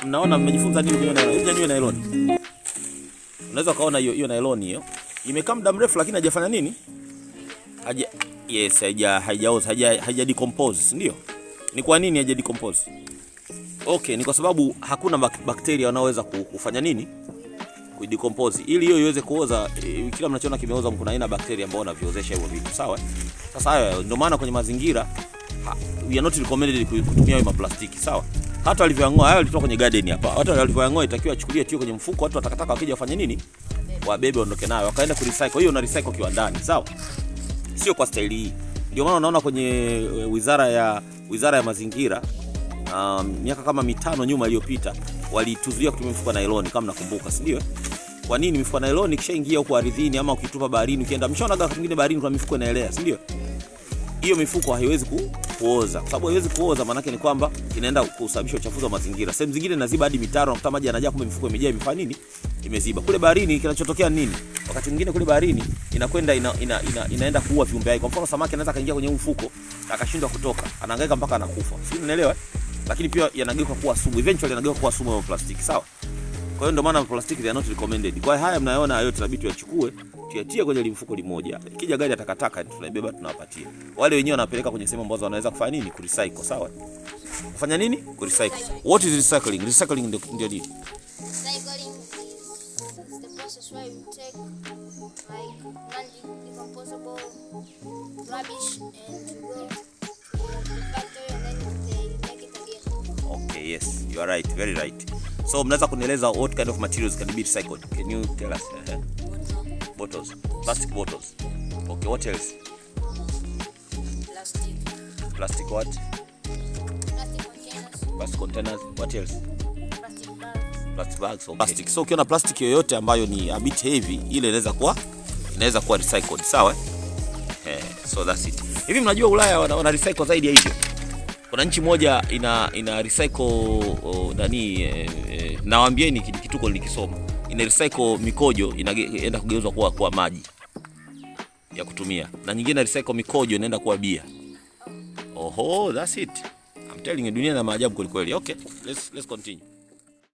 Naona mmejifunza nini kwenye nylon? Hiyo ni nylon. Unaweza kaona hiyo nylon hiyo. Imekaa muda mrefu lakini hajafanya nini? Haijaoza, haija decompose, ndio? Ni kwa nini haija decompose? Okay, ni kwa sababu hakuna bakteria wanaoweza kufanya nini? Kuidecompose. Ili hiyo iweze kuoza, kila mnachoona kimeoza, kuna aina bakteria ambao wanaviozesha hivyo vitu, sawa? Sasa hayo ndio maana kwenye mazingira we are not recommended kutumia hiyo maplastiki, sawa? Hata walivyoangoa hayo walitoka kwenye garden hapa. Hata walivyoangoa itakiwa achukulie tio kwenye mfuko, watu watakataka wakija wafanye nini? Wabebe waondoke nayo, wakaenda ku recycle. Hiyo una recycle kiwandani, sawa? Sio kwa staili hii. Ndio maana unaona kwenye Wizara ya Mazingira miaka kama 5 nyuma iliyopita walituzuia kutumia mifuko ya nylon, kama nakumbuka, si ndio? Kwa nini? Mifuko ya nylon ikishaingia huko ardhini ama ukitupa baharini, ukienda mshonaga wakati mwingine baharini kwa mifuko inaelea, si ndio? Hiyo mifuko haiwezi kuoza. Kwa sababu haiwezi kuoza, maana yake ni kwamba inaenda kusababisha uchafuzi wa mazingira. Sehemu zingine inaziba hadi mitaro, na maji yanajaa, kumbe mifuko imejaa, imefanya nini? Imeziba. Kule baharini kinachotokea nini? Wakati mwingine kule baharini inakwenda inaenda kuua viumbe hai. Kwa mfano samaki anaweza kaingia kwenye mfuko akashindwa kutoka, anahangaika mpaka anakufa. Sio, unaelewa? Lakini pia yanageuka kuwa sumu, eventually yanageuka kuwa sumu ya plastiki, sawa? Kwa hiyo ndio maana plastiki they are not recommended. Kwa hiyo haya mnayoona yote inabidi tuyachukue, tuyatie kwenye mfuko limoja. Ikija gari atakataka tunaibeba tunawapatia. Wale wenyewe wanapeleka kwenye sehemu ambazo wanaweza kufanya nini? Kurecycle, sawa? Kufanya nini? Kurecycle. What is recycling? Recycling ndio nini? Recycling is the process where you take like non-decomposable rubbish and you go to the factory and then they make it again. Okay, yes, you are right, very right. So mnaweza kunieleza what kind of materials can be recycled? Can you tell us? Bottles. Plastic bottles. Okay, what else? Plastic. Plastic what? Plastic containers. Plastic containers. What else? Plastic bags. Plastic bags. Okay. Plastic. So ukiona plastic yoyote ambayo ni a bit heavy, ile inaweza kuwa recycled, sawa? So that's it. Hivi mnajua Ulaya wana recycle zaidi ya hivyo? Kuna nchi moja ina recycle nawaambieni kituko nilikisoma. Ina recycle mikojo, inaenda kugeuzwa kuwa maji ya kutumia. Na nyingine recycle mikojo inaenda kuwa bia. Oho, that's it. I'm telling you, dunia na maajabu kweli kweli. Okay, let's continue.